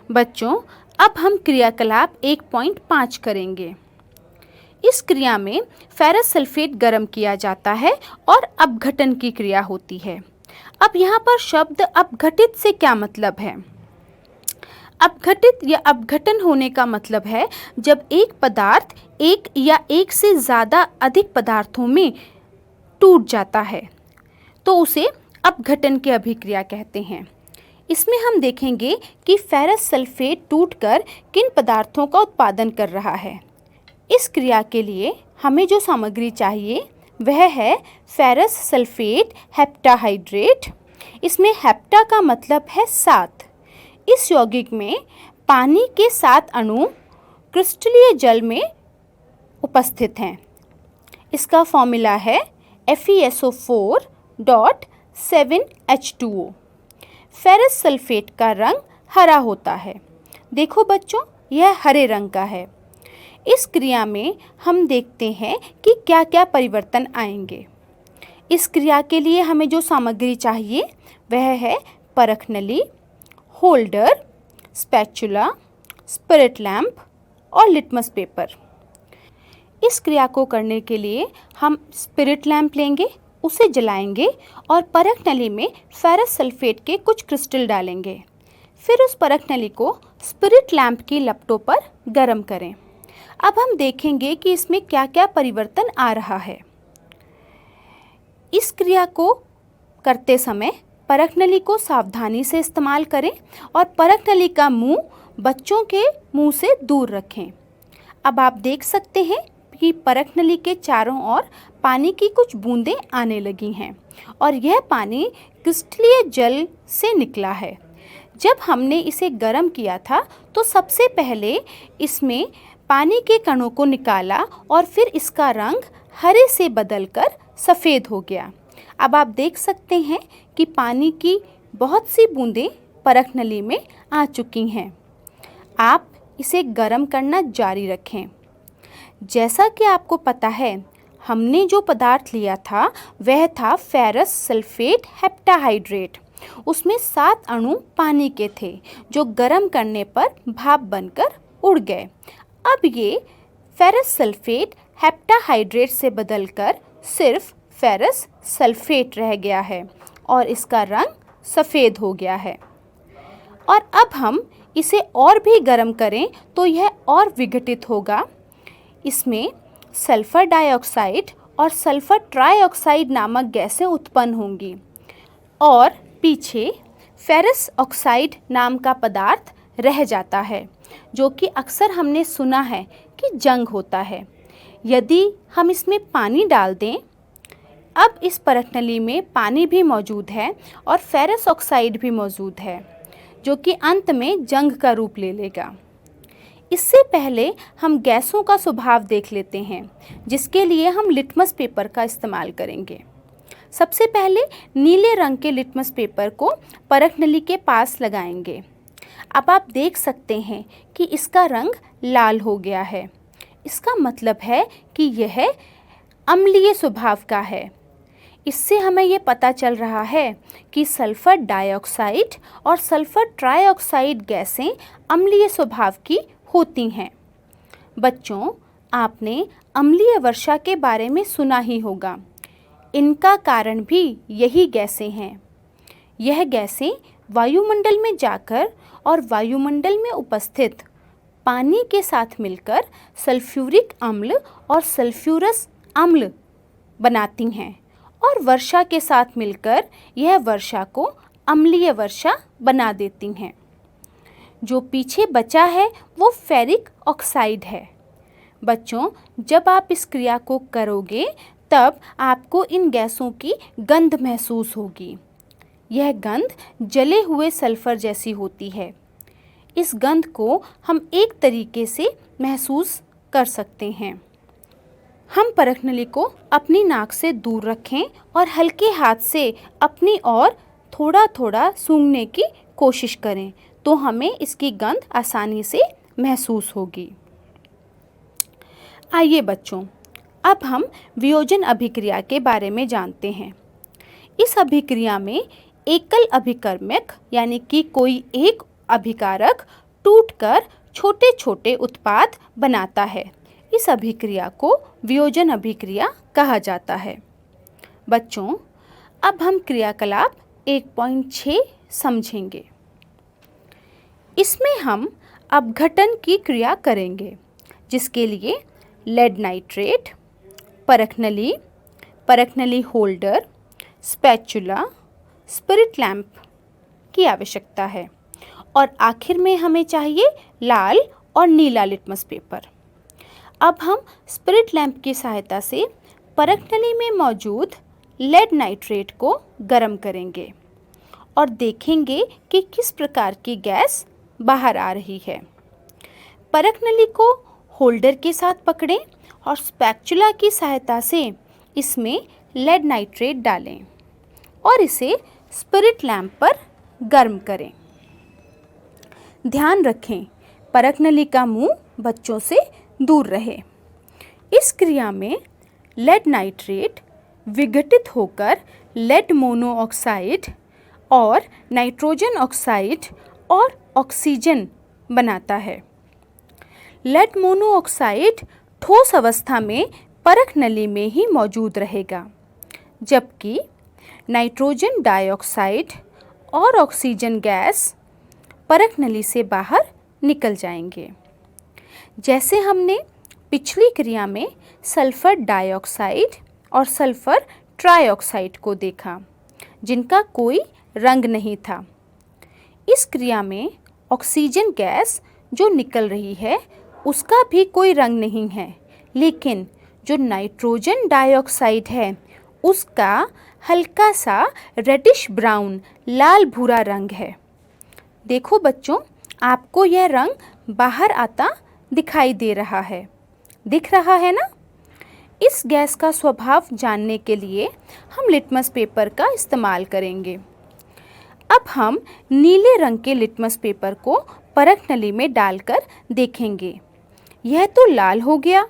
बच्चों, अब हम क्रियाकलाप 1.5 करेंगे। इस क्रिया में फेरस सल्फेट गर्म किया जाता है और अपघटन की क्रिया होती है। अब यहाँ पर शब्द अपघटित से क्या मतलब है? अपघटित या अपघटन होने का मतलब है जब एक पदार्थ एक या एक से ज़्यादा अधिक पदार्थों में टूट जाता है तो उसे अपघटन की अभिक्रिया कहते हैं। इसमें हम देखेंगे कि फेरस सल्फेट टूटकर किन पदार्थों का उत्पादन कर रहा है। इस क्रिया के लिए हमें जो सामग्री चाहिए वह है फेरस सल्फेट हेप्टाहाइड्रेट। इसमें हेप्टा का मतलब है 7। इस यौगिक में पानी के 7 अणु क्रिस्टलीय जल में उपस्थित हैं। इसका फॉर्मूला है FeSO4.7H2O। फेरस सल्फेट का रंग हरा होता है। देखो बच्चों, यह हरे रंग का है। इस क्रिया में हम देखते हैं कि क्या क्या परिवर्तन आएंगे। इस क्रिया के लिए हमें जो सामग्री चाहिए वह है परख नली, होल्डर, स्पैचुला, स्पिरिट लैंप और लिटमस पेपर। इस क्रिया को करने के लिए हम स्पिरिट लैंप लेंगे, उसे जलाएंगे और परख नली में फेरस सल्फेट के कुछ क्रिस्टल डालेंगे। फिर उस परख नली को स्पिरिट लैंप की लपटों पर गर्म करें। अब हम देखेंगे कि इसमें क्या क्या परिवर्तन आ रहा है। इस क्रिया को करते समय परख नली को सावधानी से इस्तेमाल करें और परख नली का मुंह बच्चों के मुंह से दूर रखें। अब आप देख सकते हैं कि परख नली के चारों ओर पानी की कुछ बूंदें आने लगी हैं और यह पानी क्रिस्टलीय जल से निकला है। जब हमने इसे गर्म किया था तो सबसे पहले इसमें पानी के कणों को निकाला और फिर इसका रंग हरे से बदलकर सफ़ेद हो गया। अब आप देख सकते हैं कि पानी की बहुत सी बूंदें परख नली में आ चुकी हैं। आप इसे गर्म करना जारी रखें। जैसा कि आपको पता है, हमने जो पदार्थ लिया था वह था फेरस सल्फेट हेप्टाहाइड्रेट। उसमें 7 अणु पानी के थे जो गर्म करने पर भाप बनकर उड़ गए। अब ये फेरस सल्फेट हेप्टाहाइड्रेट से बदलकर सिर्फ फेरस सल्फेट रह गया है और इसका रंग सफ़ेद हो गया है। और अब हम इसे और भी गर्म करें तो यह और विघटित होगा। इसमें सल्फ़र डाइऑक्साइड और सल्फ़र ट्राइऑक्साइड नामक गैसें उत्पन्न होंगी और पीछे फेरस ऑक्साइड नाम का पदार्थ रह जाता है, जो कि अक्सर हमने सुना है कि जंग होता है। यदि हम इसमें पानी डाल दें, अब इस परख नली में पानी भी मौजूद है और फेरस ऑक्साइड भी मौजूद है, जो कि अंत में जंग का रूप ले लेगा। इससे पहले हम गैसों का स्वभाव देख लेते हैं, जिसके लिए हम लिटमस पेपर का इस्तेमाल करेंगे। सबसे पहले नीले रंग के लिटमस पेपर को परख नली के पास लगाएंगे। अब आप देख सकते हैं कि इसका रंग लाल हो गया है। इसका मतलब है कि यह अम्लीय स्वभाव का है। इससे हमें ये पता चल रहा है कि सल्फ़र डाइऑक्साइड और सल्फ़र ट्राइऑक्साइड गैसें अम्लीय स्वभाव की होती हैं। बच्चों, आपने अम्लीय वर्षा के बारे में सुना ही होगा। इनका कारण भी यही गैसें हैं। यह गैसें वायुमंडल में जाकर और वायुमंडल में उपस्थित पानी के साथ मिलकर सल्फ्यूरिक अम्ल और सल्फ्यूरस अम्ल बनाती हैं और वर्षा के साथ मिलकर यह वर्षा को अम्लीय वर्षा बना देती हैं। जो पीछे बचा है वो फेरिक ऑक्साइड है। बच्चों, जब आप इस क्रिया को करोगे तब आपको इन गैसों की गंध महसूस होगी। यह गंध जले हुए सल्फ़र जैसी होती है। इस गंध को हम एक तरीके से महसूस कर सकते हैं। हम परख नली को अपनी नाक से दूर रखें और हल्के हाथ से अपनी ओर थोड़ा थोड़ा सूंघने की कोशिश करें, तो हमें इसकी गंध आसानी से महसूस होगी। आइए बच्चों, अब हम वियोजन अभिक्रिया के बारे में जानते हैं। इस अभिक्रिया में एकल अभिकर्मक यानी कि कोई एक अभिकारक टूटकर छोटे छोटे उत्पाद बनाता है। इस अभिक्रिया को वियोजन अभिक्रिया कहा जाता है। बच्चों, अब हम क्रियाकलाप 1.6 समझेंगे। इसमें हम अपघटन की क्रिया करेंगे, जिसके लिए लेड नाइट्रेट, परखनली, परखनली होल्डर, स्पैचुला, स्पिरिट लैंप की आवश्यकता है और आखिर में हमें चाहिए लाल और नीला लिटमस पेपर। अब हम स्पिरिट लैंप की सहायता से परखनली में मौजूद लेड नाइट्रेट को गर्म करेंगे और देखेंगे कि किस प्रकार की गैस बाहर आ रही है। परखनली को होल्डर के साथ पकड़ें और स्पैचुला की सहायता से इसमें लेड नाइट्रेट डालें और इसे स्पिरिट लैंप पर गर्म करें। ध्यान रखें, परखनली का मुंह बच्चों से दूर रहे। इस क्रिया में लेड नाइट्रेट विघटित होकर लेड मोनोऑक्साइड और नाइट्रोजन ऑक्साइड और ऑक्सीजन बनाता है। लेड मोनोऑक्साइड ठोस अवस्था में परखनली में ही मौजूद रहेगा, जबकि नाइट्रोजन डाइऑक्साइड और ऑक्सीजन गैस परखनली से बाहर निकल जाएंगे। जैसे हमने पिछली क्रिया में सल्फर डाइऑक्साइड और सल्फर ट्राइऑक्साइड को देखा, जिनका कोई रंग नहीं था। इस क्रिया में ऑक्सीजन गैस जो निकल रही है उसका भी कोई रंग नहीं है, लेकिन जो नाइट्रोजन डाइऑक्साइड है उसका हल्का सा रेडिश ब्राउन लाल भूरा रंग है। देखो बच्चों, आपको यह रंग बाहर आता दिखाई दे रहा है, दिख रहा है ना? इस गैस का स्वभाव जानने के लिए हम लिटमस पेपर का इस्तेमाल करेंगे। अब हम नीले रंग के लिटमस पेपर को परखनली में डालकर देखेंगे। यह तो लाल हो गया।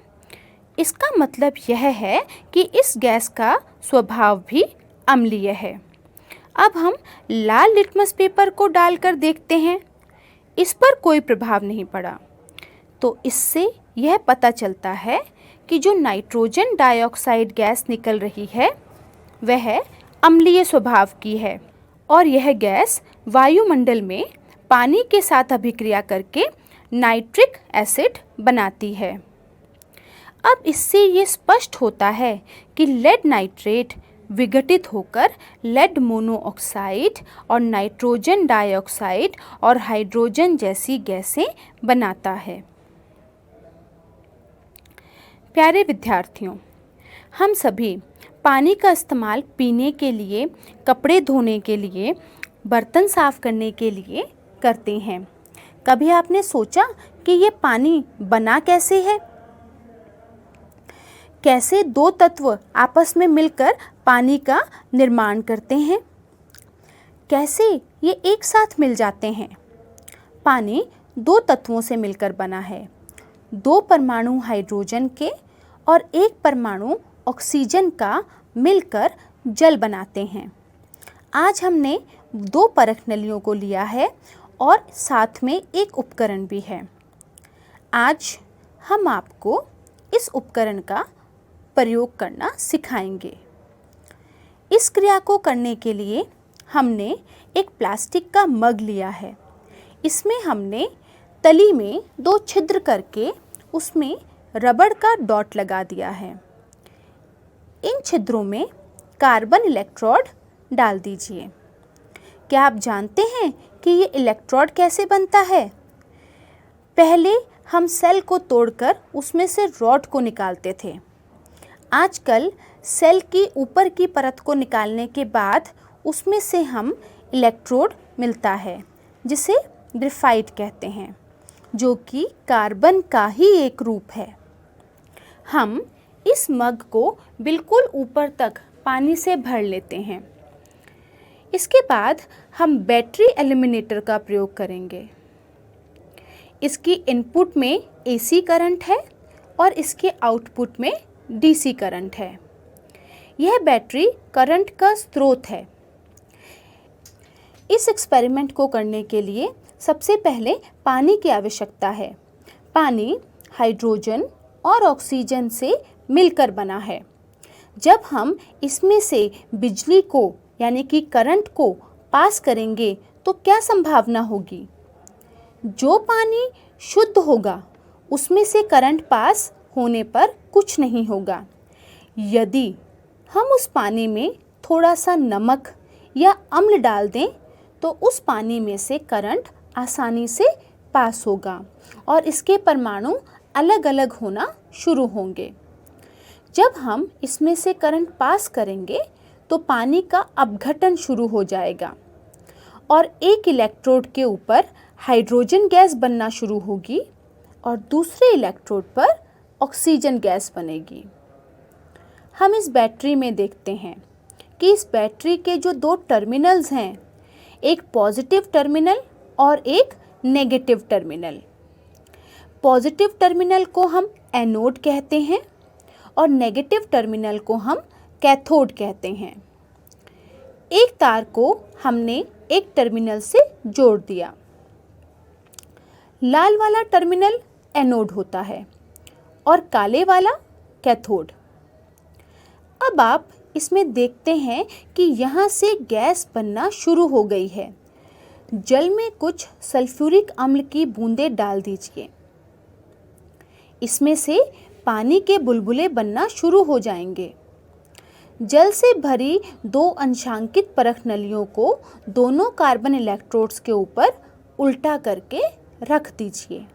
इसका मतलब यह है कि इस गैस का स्वभाव भी अम्लीय है। अब हम लाल लिटमस पेपर को डालकर देखते हैं। इस पर कोई प्रभाव नहीं पड़ा, तो इससे यह पता चलता है कि जो नाइट्रोजन डाइऑक्साइड गैस निकल रही है वह अम्लीय स्वभाव की है और यह गैस वायुमंडल में पानी के साथ अभिक्रिया करके नाइट्रिक एसिड बनाती है। अब इससे ये स्पष्ट होता है कि लेड नाइट्रेट विघटित होकर लेड मोनोऑक्साइड और नाइट्रोजन डाइऑक्साइड और हाइड्रोजन जैसी गैसें बनाता है। प्यारे विद्यार्थियों, हम सभी पानी का इस्तेमाल पीने के लिए, कपड़े धोने के लिए, बर्तन साफ करने के लिए करते हैं। कभी आपने सोचा कि ये पानी बना कैसे है? कैसे दो तत्व आपस में मिलकर पानी का निर्माण करते हैं? कैसे ये एक साथ मिल जाते हैं? पानी दो तत्वों से मिलकर बना है, 2 परमाणु हाइड्रोजन के और 1 परमाणु ऑक्सीजन का मिलकर जल बनाते हैं। आज हमने 2 परखनलियों को लिया है और साथ में एक उपकरण भी है। आज हम आपको इस उपकरण का प्रयोग करना सिखाएंगे। इस क्रिया को करने के लिए हमने एक प्लास्टिक का मग लिया है। इसमें हमने तली में 2 छिद्र करके उसमें रबड़ का डॉट लगा दिया है। इन छिद्रों में कार्बन इलेक्ट्रोड डाल दीजिए। क्या आप जानते हैं कि ये इलेक्ट्रोड कैसे बनता है? पहले हम सेल को तोड़कर उसमें से रॉड को निकालते थे। आजकल सेल की ऊपर की परत को निकालने के बाद उसमें से हम इलेक्ट्रोड मिलता है, जिसे ग्रेफाइट कहते हैं, जो कि कार्बन का ही एक रूप है। हम इस मग को बिल्कुल ऊपर तक पानी से भर लेते हैं। इसके बाद हम बैटरी एलिमिनेटर का प्रयोग करेंगे। इसकी इनपुट में एसी करंट है और इसके आउटपुट में डीसी करंट है। यह बैटरी करंट का स्रोत है। इस एक्सपेरिमेंट को करने के लिए सबसे पहले पानी की आवश्यकता है। पानी हाइड्रोजन और ऑक्सीजन से मिलकर बना है। जब हम इसमें से बिजली को यानी कि करंट को पास करेंगे तो क्या संभावना होगी? जो पानी शुद्ध होगा उसमें से करंट पास होने पर कुछ नहीं होगा। यदि हम उस पानी में थोड़ा सा नमक या अम्ल डाल दें तो उस पानी में से करंट आसानी से पास होगा और इसके परमाणु अलग अलग होना शुरू होंगे। जब हम इसमें से करंट पास करेंगे तो पानी का अपघटन शुरू हो जाएगा और एक इलेक्ट्रोड के ऊपर हाइड्रोजन गैस बनना शुरू होगी और दूसरे इलेक्ट्रोड पर ऑक्सीजन गैस बनेगी। हम इस बैटरी में देखते हैं कि इस बैटरी के जो दो टर्मिनल्स हैं, एक पॉजिटिव टर्मिनल और एक नेगेटिव टर्मिनल। पॉजिटिव टर्मिनल को हम एनोड कहते हैं और नेगेटिव टर्मिनल को हम कैथोड कहते हैं। एक तार को हमने एक टर्मिनल से जोड़ दिया। लाल वाला टर्मिनल एनोड होता है और काले वाला कैथोड। अब आप इसमें देखते हैं कि यहाँ से गैस बनना शुरू हो गई है। जल में कुछ सल्फ्यूरिक अम्ल की बूंदें डाल दीजिए। इसमें से पानी के बुलबुले बनना शुरू हो जाएंगे। जल से भरी दो अंशांकित परख नलियों को दोनों कार्बन इलेक्ट्रोड्स के ऊपर उल्टा करके रख दीजिए।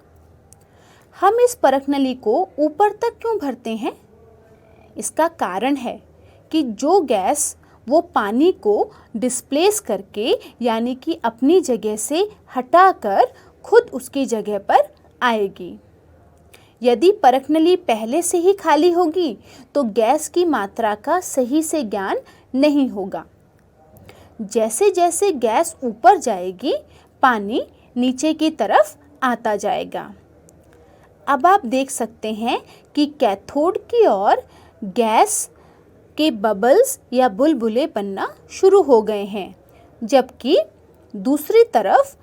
हम इस परख नली को ऊपर तक क्यों भरते हैं? इसका कारण है कि जो गैस वो पानी को डिस्प्लेस करके यानी कि अपनी जगह से हटाकर खुद उसकी जगह पर आएगी। यदि परख नली पहले से ही खाली होगी तो गैस की मात्रा का सही से ज्ञान नहीं होगा। जैसे जैसे गैस ऊपर जाएगी पानी नीचे की तरफ आता जाएगा। अब आप देख सकते हैं कि कैथोड की ओर गैस के बबल्स या बुलबुले बनना शुरू हो गए हैं, जबकि दूसरी तरफ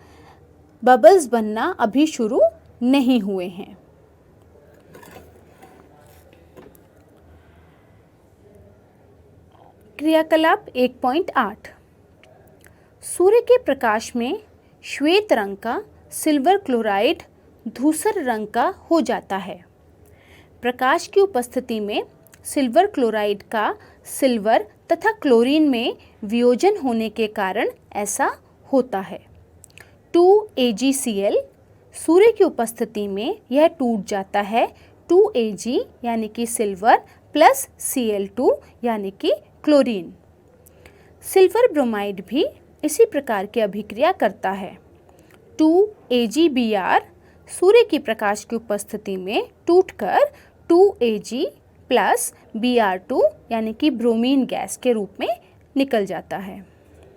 बबल्स बनना अभी शुरू नहीं हुए हैं। क्रियाकलाप 1.8। सूर्य के प्रकाश में श्वेत रंग का सिल्वर क्लोराइड धूसर रंग का हो जाता है। प्रकाश की उपस्थिति में सिल्वर क्लोराइड का सिल्वर तथा क्लोरीन में वियोजन होने के कारण ऐसा होता है। 2AgCl सूर्य की उपस्थिति में यह टूट जाता है 2Ag यानी कि सिल्वर प्लस Cl2 यानी कि क्लोरीन। सिल्वर ब्रोमाइड भी इसी प्रकार की अभिक्रिया करता है। 2AgBr सूर्य की प्रकाश की उपस्थिति में टूटकर 2Ag प्लस Br2 यानी कि ब्रोमीन गैस के रूप में निकल जाता है।